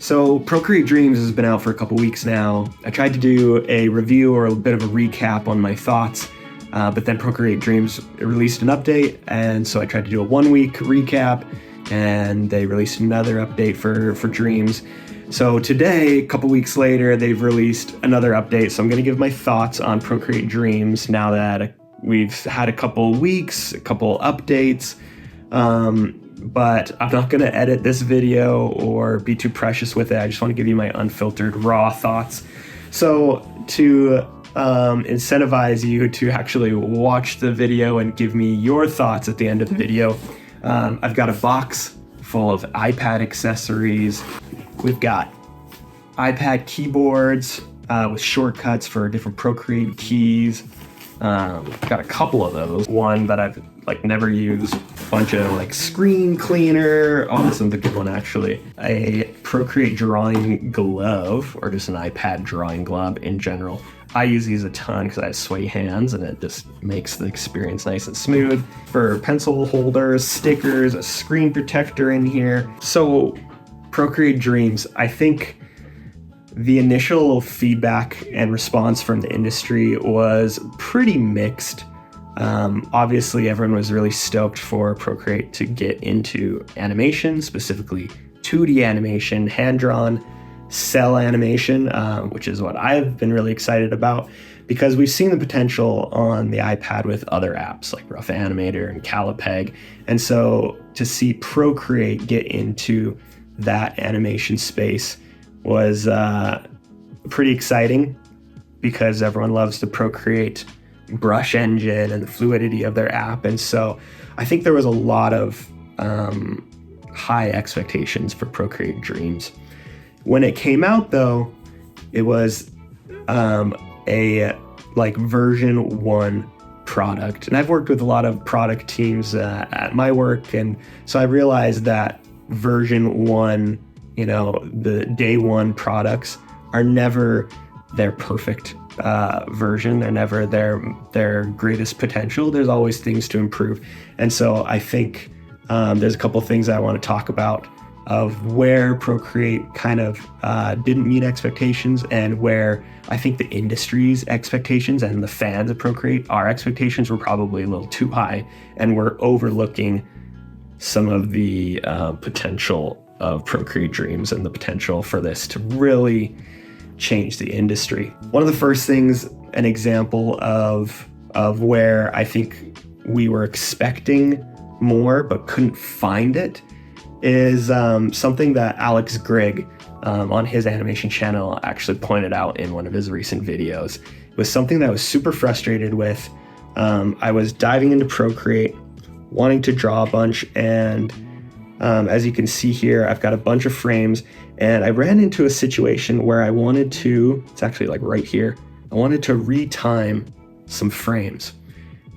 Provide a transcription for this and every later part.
So Procreate Dreams has been out for a couple weeks now. I tried to do a review or a bit of a recap on my thoughts, but then Procreate Dreams released an update, and so I tried to do a 1 week recap, and they released another update for Dreams. So today, a couple weeks later, they've released another update, so I'm going to give my thoughts on Procreate Dreams now that we've had a couple weeks, a couple updates. But I'm not going to edit this video or be too precious with it. I just want to give you my unfiltered, raw thoughts. So to incentivize you to actually watch the video and give me your thoughts at the end of the video, I've got a box full of iPad accessories. We've got iPad keyboards with shortcuts for different Procreate keys. Got a couple of those. One that I've never used. A bunch of screen cleaner. Oh, this one's a good one actually. A Procreate drawing glove, or just an iPad drawing glove in general. I use these a ton because I have sweaty hands and it just makes the experience nice and smooth. For pencil holders, stickers, a screen protector in here. So Procreate Dreams, I think the initial feedback and response from the industry was pretty mixed. Obviously, everyone was really stoked for Procreate to get into animation, specifically 2D animation, hand-drawn cell animation, which is what I've been really excited about because we've seen the potential on the iPad with other apps like Rough Animator and Calipeg. And so to see Procreate get into that animation space was pretty exciting because everyone loves the Procreate brush engine and the fluidity of their app. And so I think there was a lot of high expectations for Procreate Dreams. When it came out though, it was a version 1 product. And I've worked with a lot of product teams at my work. And so I realized that version 1, the day 1 products are never their perfect version. They're never their greatest potential. There's always things to improve. And so I think there's a couple things I want to talk about of where Procreate kind of didn't meet expectations and where I think the industry's expectations and the fans of Procreate, our expectations were probably a little too high and we're overlooking some of the potential of Procreate Dreams and the potential for this to really change the industry. One of the first things, an example of where I think we were expecting more but couldn't find it is something that Alex Grigg on his animation channel actually pointed out in one of his recent videos. It was something that I was super frustrated with. I was diving into Procreate, wanting to draw a bunch, and as you can see here, I've got a bunch of frames, and I ran into a situation where I wanted to, it's actually right here, I wanted to retime some frames.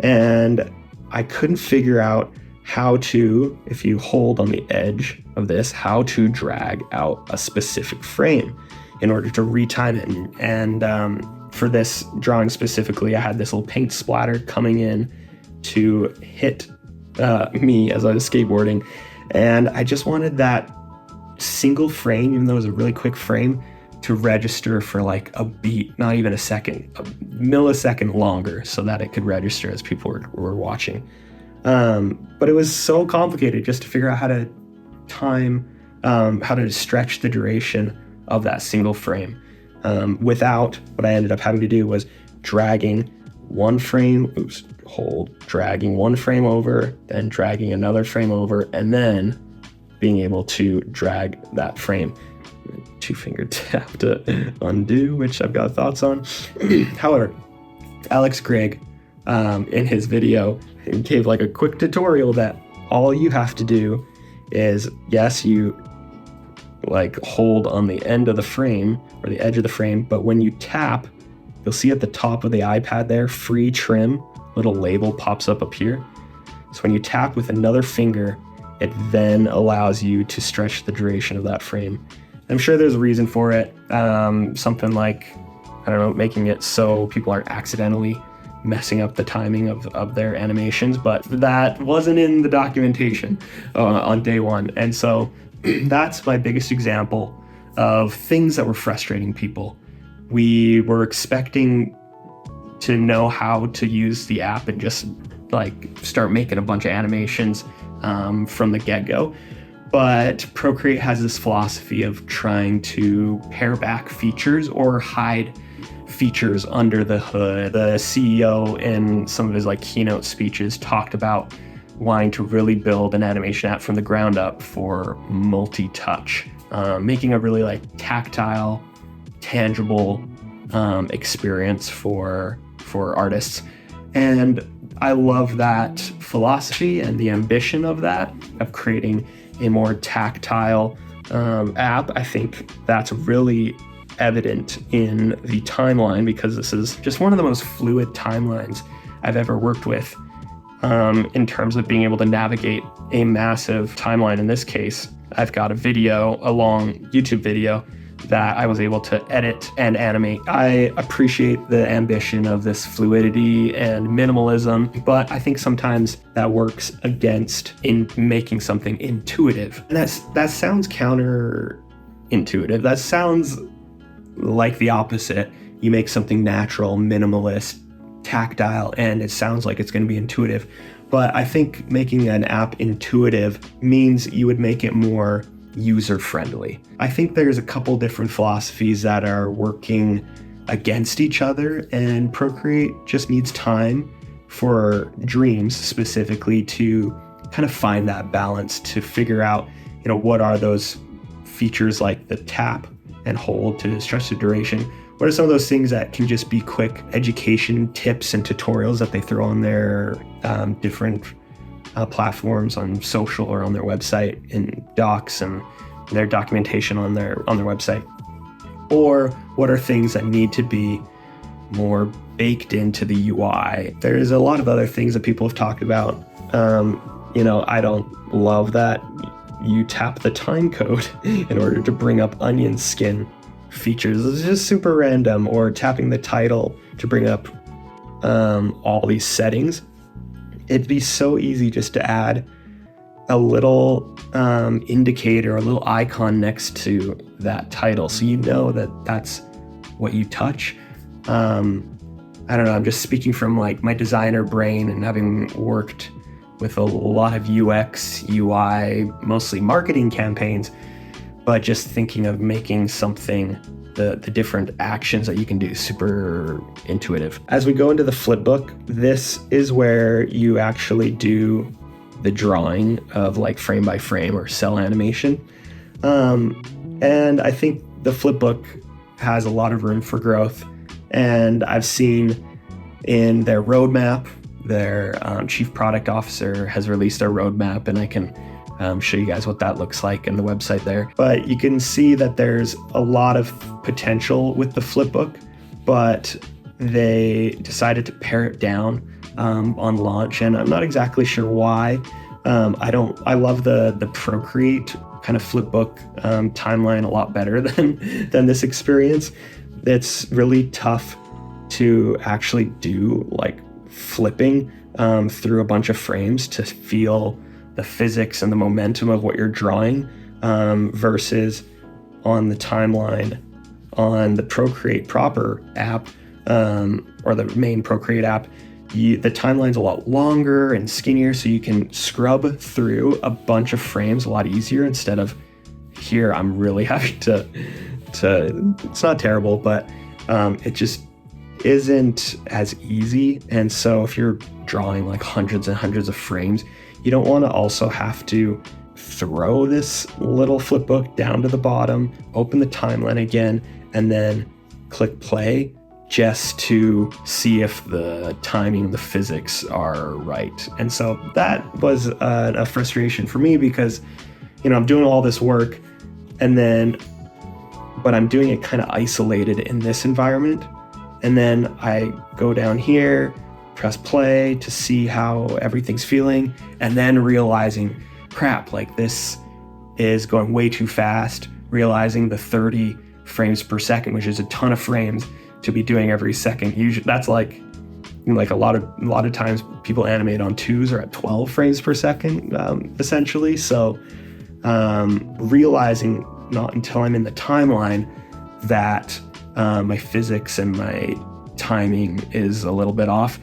And I couldn't figure out how to, if you hold on the edge of this, how to drag out a specific frame in order to retime it. And for this drawing specifically, I had this little paint splatter coming in to hit me as I was skateboarding. And I just wanted that single frame, even though it was a really quick frame, to register for a beat, not even a second, a millisecond longer, so that it could register as people were watching. But it was so complicated just to figure out how to time, how to stretch the duration of that single frame. Without, what I ended up having to do was dragging one frame, dragging one frame over, then dragging another frame over, and then being able to drag that frame. 2-finger tap to undo, which I've got thoughts on. However, Alex Grigg, in his video, gave a quick tutorial that all you have to do is, yes, you hold on the end of the frame or the edge of the frame, but when you tap, you'll see at the top of the iPad there, free trim, little label pops up here. So when you tap with another finger, it then allows you to stretch the duration of that frame. I'm sure there's a reason for it. Something making it so people aren't accidentally messing up the timing of their animations, but that wasn't in the documentation on day 1. And so that's my biggest example of things that were frustrating people. We were expecting to know how to use the app and just like start making a bunch of animations from the get-go. But Procreate has this philosophy of trying to pare back features or hide features under the hood. The CEO in some of his like keynote speeches talked about wanting to really build an animation app from the ground up for multi-touch, making a really like tactile, tangible experience for artists. And I love that philosophy and the ambition of that, of creating a more tactile app. I think that's really evident in the timeline, because this is just one of the most fluid timelines I've ever worked with in terms of being able to navigate a massive timeline. In this case, I've got a long YouTube video that I was able to edit and animate. I appreciate the ambition of this fluidity and minimalism, but I think sometimes that works against in making something intuitive. And that sounds counterintuitive. That sounds like the opposite. You make something natural, minimalist, tactile, and it sounds like it's going to be intuitive. But I think making an app intuitive means you would make it more user-friendly. I think there's a couple different philosophies that are working against each other, and Procreate just needs time for Dreams specifically to kind of find that balance, to figure out, what are those features like the tap and hold to stretch the duration. What are some of those things that can just be quick education tips and tutorials that they throw on their different platforms, on social or on their website, in docs and their documentation on their website? Or what are things that need to be more baked into the UI? There's a lot of other things that people have talked about. I don't love that you tap the time code in order to bring up onion skin features. It's just super random. Or tapping the title to bring up all these settings. It'd be so easy just to add a little indicator, a little icon next to that title, so you know that that's what you touch. I don't know, I'm just speaking from like my designer brain and having worked with a lot of UX, UI, mostly marketing campaigns, but just thinking of making something, the different actions that you can do super intuitive. As we go into the Flipbook, this is where you actually do the drawing of like frame by frame or cell animation. And I think the Flipbook has a lot of room for growth. And I've seen in their roadmap, their chief product officer has released their roadmap, and I can show you guys what that looks like in the website there. But you can see that there's a lot of potential with the Flipbook, but they decided to pare it down on launch, and I'm not exactly sure why. I love the Procreate kind of Flipbook timeline a lot better than this experience. It's really tough to actually do like flipping through a bunch of frames to feel the physics and the momentum of what you're drawing, versus on the timeline on the Procreate proper app, or the main Procreate app. The timeline's a lot longer and skinnier, so you can scrub through a bunch of frames a lot easier, instead of here I'm really having to it's not terrible, but it just isn't as easy. And so if you're drawing like hundreds and hundreds of frames, you don't want to also have to throw this little Flipbook down to the bottom, open the timeline again, and then click play just to see if the timing and the physics are right. And so that was a frustration for me, because I'm doing all this work, but I'm doing it kind of isolated in this environment. And then I go down here, press play to see how everything's feeling, and then realizing, crap, like this is going way too fast, realizing the 30 frames per second, which is a ton of frames to be doing every second. Usually that's like a lot of times people animate on 2s or at 12 frames per second, essentially. So realizing not until I'm in the timeline that my physics and my timing is a little bit off,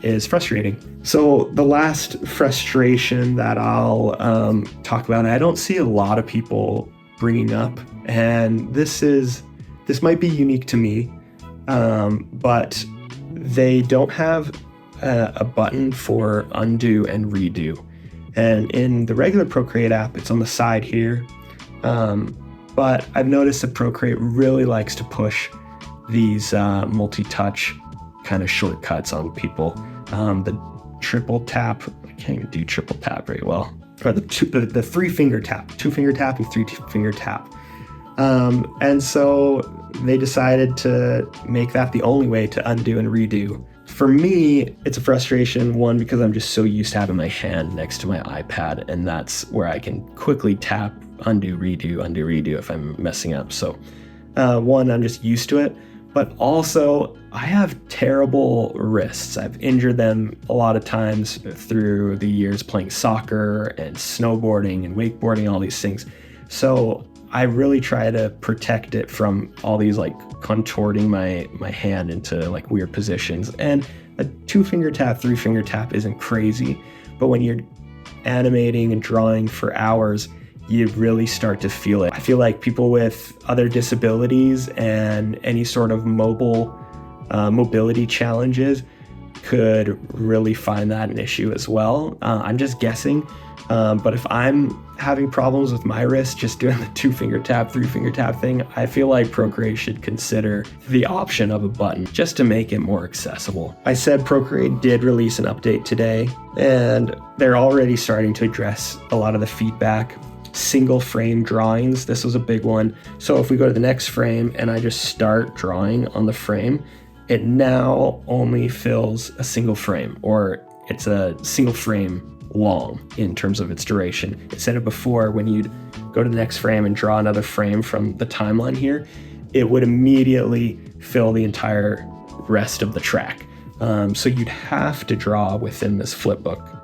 is frustrating. So the last frustration that I'll talk about, and I don't see a lot of people bringing up, and this might be unique to me, but they don't have a button for undo and redo. And in the regular Procreate app, it's on the side here. But I've noticed that Procreate really likes to push these multi-touch kind of shortcuts on people. The triple tap, I can't even do triple tap very well. Or the 3-finger tap, 2-finger tap and 3-finger tap. And so they decided to make that the only way to undo and redo. For me, it's a frustration, one, because I'm just so used to having my hand next to my iPad, and that's where I can quickly tap, undo, redo if I'm messing up. So one, I'm just used to it, but also I have terrible wrists. I've injured them a lot of times through the years playing soccer and snowboarding and wakeboarding, all these things. So I really try to protect it from all these like contorting my hand into like weird positions. And a 2-finger tap, 3-finger tap isn't crazy, but when you're animating and drawing for hours, you really start to feel it. I feel like people with other disabilities and any sort of mobility challenges could really find that an issue as well. I'm just guessing, but if I'm having problems with my wrist just doing the 2-finger tap, 3-finger tap thing, I feel like Procreate should consider the option of a button just to make it more accessible. I said Procreate did release an update today, and they're already starting to address a lot of the feedback. Single frame drawings, this was a big one. So if we go to the next frame and I just start drawing on the frame, it now only fills a single frame, or it's a single frame long in terms of its duration. Instead of before, when you'd go to the next frame and draw another frame from the timeline here, it would immediately fill the entire rest of the track. So you'd have to draw within this Flipbook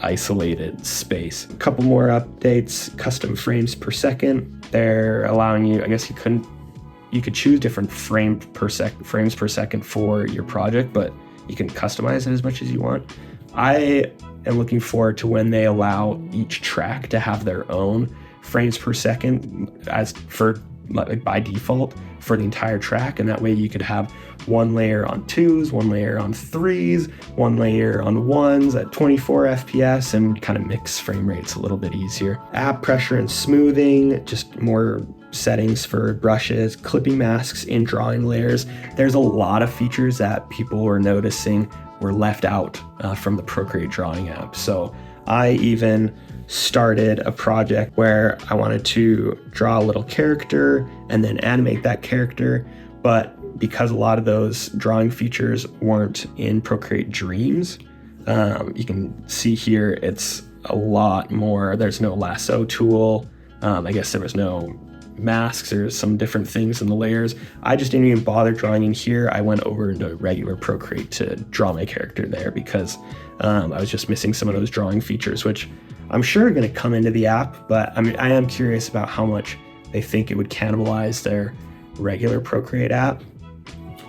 isolated space. A couple more updates: custom frames per second. They're allowing you, I guess you could choose different frames per second for your project, but you can customize it as much as you want. I am looking forward to when they allow each track to have their own frames per second as for by default for the entire track, and that way you could have one layer on 2s, one layer on 3s, one layer on 1s at 24 FPS, and kind of mix frame rates a little bit easier. App pressure and smoothing, just more settings for brushes, clipping masks in drawing layers. There's a lot of features that people were noticing were left out from the Procreate drawing app. So I even started a project where I wanted to draw a little character and then animate that character, but because a lot of those drawing features weren't in Procreate Dreams, you can see here it's a lot more. There's no lasso tool. I guess there was no masks or some different things in the layers. I just didn't even bother drawing in here. I went over into regular Procreate to draw my character there because I was just missing some of those drawing features, which I'm sure are going to come into the app, but I am curious about how much they think it would cannibalize their regular Procreate app.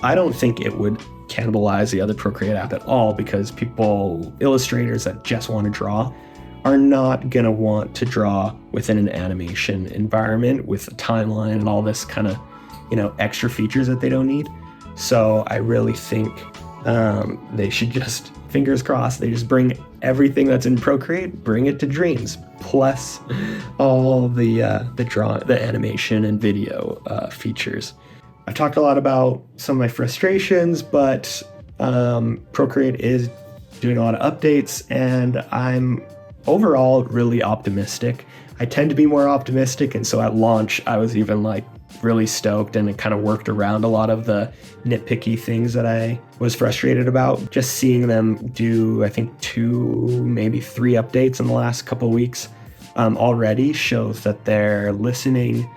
I don't think it would cannibalize the other Procreate app at all, because illustrators that just want to draw are not going to want to draw within an animation environment with a timeline and all this kind of, extra features that they don't need. So I really think they should just, fingers crossed, they just bring everything that's in Procreate, bring it to Dreams, plus all the animation and video features. I've talked a lot about some of my frustrations, but Procreate is doing a lot of updates, and I'm overall really optimistic. I tend to be more optimistic, and so at launch I was even really stoked, and it kind of worked around a lot of the nitpicky things that I was frustrated about. Just seeing them do, I think, 2, maybe 3 updates in the last couple of weeks already shows that they're listening.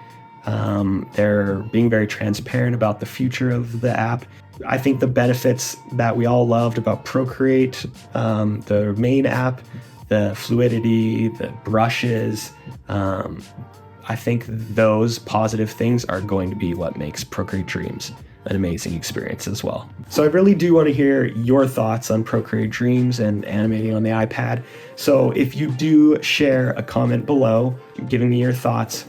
They're being very transparent about the future of the app. I think the benefits that we all loved about Procreate, the main app, the fluidity, the brushes. I think those positive things are going to be what makes Procreate Dreams an amazing experience as well. So I really do want to hear your thoughts on Procreate Dreams and animating on the iPad. So if you do share a comment below, giving me your thoughts,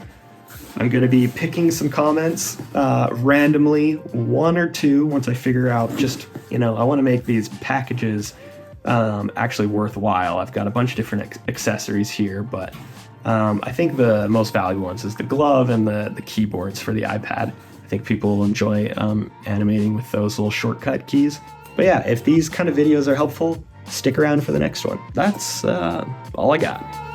I'm going to be picking some comments randomly, one or two, once I figure out just, I want to make these packages actually worthwhile. I've got a bunch of different accessories here, but I think the most valuable ones is the glove and the keyboards for the iPad. I think people will enjoy animating with those little shortcut keys. But yeah, if these kind of videos are helpful, stick around for the next one. That's all I got.